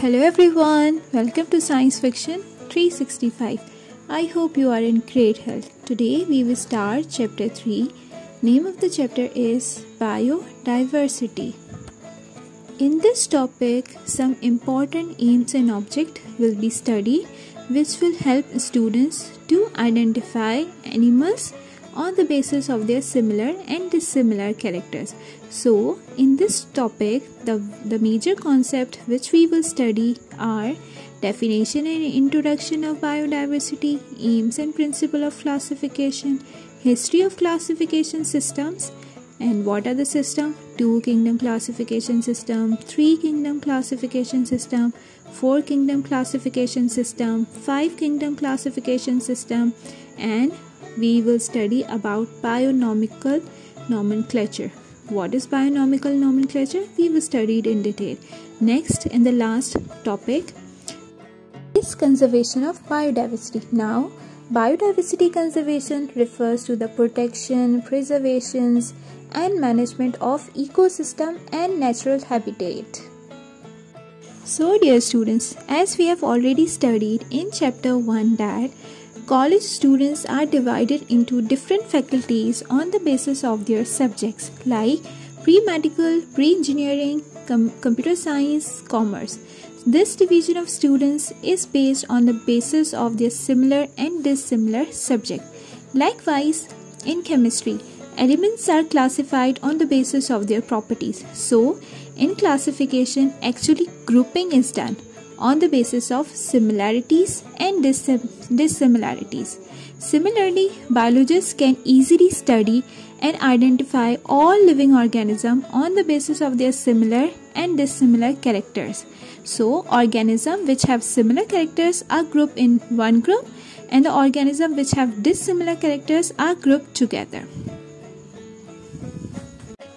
Hello everyone, welcome to Science Fiction 365. I hope you are in great health. Today we will start chapter 3. Name of the chapter is Biodiversity. In this topic, some important aims and objects will be studied which will help students to identify animals on the basis of their similar and dissimilar characters. So, in this topic, the major concept which we will study are definition and introduction of biodiversity, aims and principle of classification, history of classification systems, and what are the system? 2 kingdom classification system, 3 kingdom classification system, 4 kingdom classification system, 5 kingdom classification system, and we will study about bionomical nomenclature. What is bionomical nomenclature? We will study it in detail. Next and the last topic is conservation of biodiversity. Now, biodiversity conservation refers to the protection, preservation, and management of ecosystem and natural habitat. So, dear students, as we have already studied in chapter 1 that college students are divided into different faculties on the basis of their subjects like pre-medical, pre-engineering, computer science, commerce. This division of students is based on the basis of their similar and dissimilar subject. Likewise, in chemistry, elements are classified on the basis of their properties. So, in classification, actually grouping is done on the basis of similarities and dissimilarities. Similarly, biologists can easily study and identify all living organisms on the basis of their similar and dissimilar characters. So, organisms which have similar characters are grouped in one group and the organisms which have dissimilar characters are grouped together.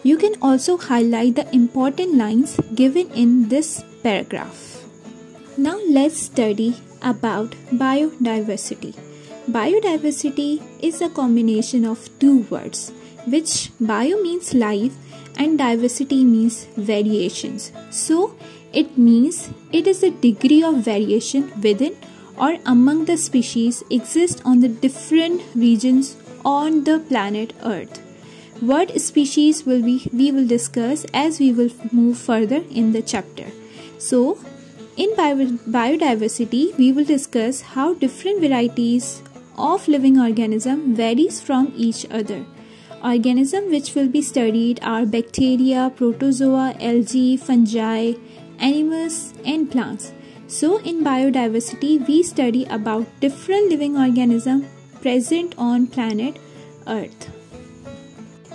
You can also highlight the important lines given in this paragraph. Now let's study about biodiversity. Biodiversity is a combination of two words, which bio means life and diversity means variations. So it means it is the degree of variation within or among the species exist on the different regions on the planet Earth. What species we will discuss as we will move further in the chapter. So, in biodiversity, we will discuss how different varieties of living organisms varies from each other. Organisms which will be studied are bacteria, protozoa, algae, fungi, animals, and plants. So, in biodiversity, we study about different living organisms present on planet Earth.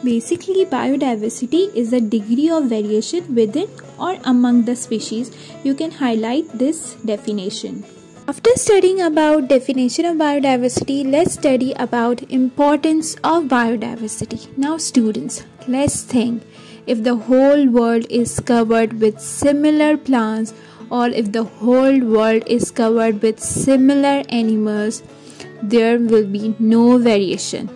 Basically, biodiversity is the degree of variation within or among the species. You can highlight this definition. After studying about definition of biodiversity, let's study about importance of biodiversity. Now students, let's think. If the whole world is covered with similar plants or if the whole world is covered with similar animals, there will be no variation.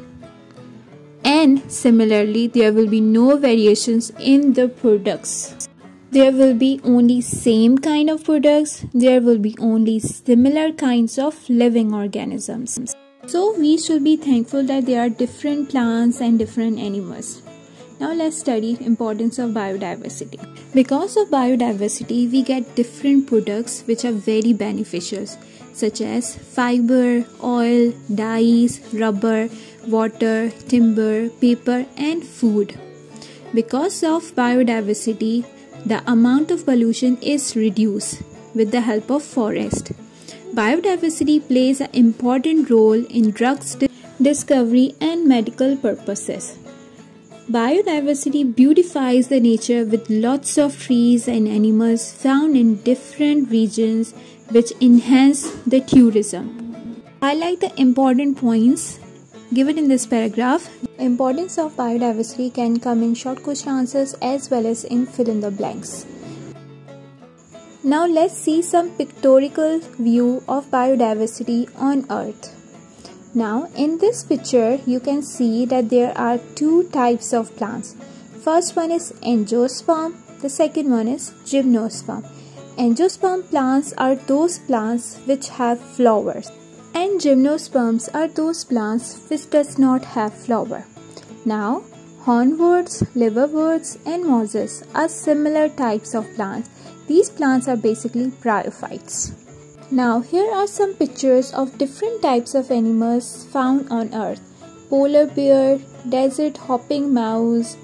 And similarly, there will be no variations in the products. There will be only same kind of products. There will be only similar kinds of living organisms. So we should be thankful that there are different plants and different animals. Now let's study importance of biodiversity. Because of biodiversity, we get different products which are very beneficial, such as fiber, oil, dyes, rubber, water, timber, paper, and food. Because of biodiversity, the amount of pollution is reduced with the help of forest. Biodiversity plays an important role in drugs discovery and medical purposes. Biodiversity beautifies the nature with lots of trees and animals found in different regions which enhance the tourism. Highlight the important points given in this paragraph. Importance of biodiversity can come in short question answers as well as in fill in the blanks. Now let's see some pictorial view of biodiversity on Earth. Now in this picture you can see that there are two types of plants. First one is angiosperm, the second one is gymnosperm. Angiosperm plants are those plants which have flowers, and gymnosperms are those plants which does not have flower. Now, hornworts, liverworts, and mosses are similar types of plants. These plants are basically bryophytes. Now, here are some pictures of different types of animals found on earth. Polar bear, desert hopping mouse,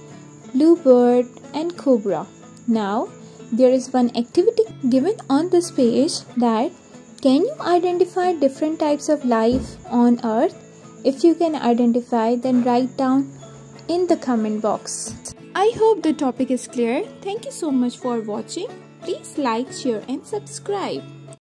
bluebird, and cobra. Now, there is one activity given on this page that can you identify different types of life on earth? If you can identify, then write down in the comment box. I hope the topic is clear. Thank you so much for watching. Please like, share and subscribe.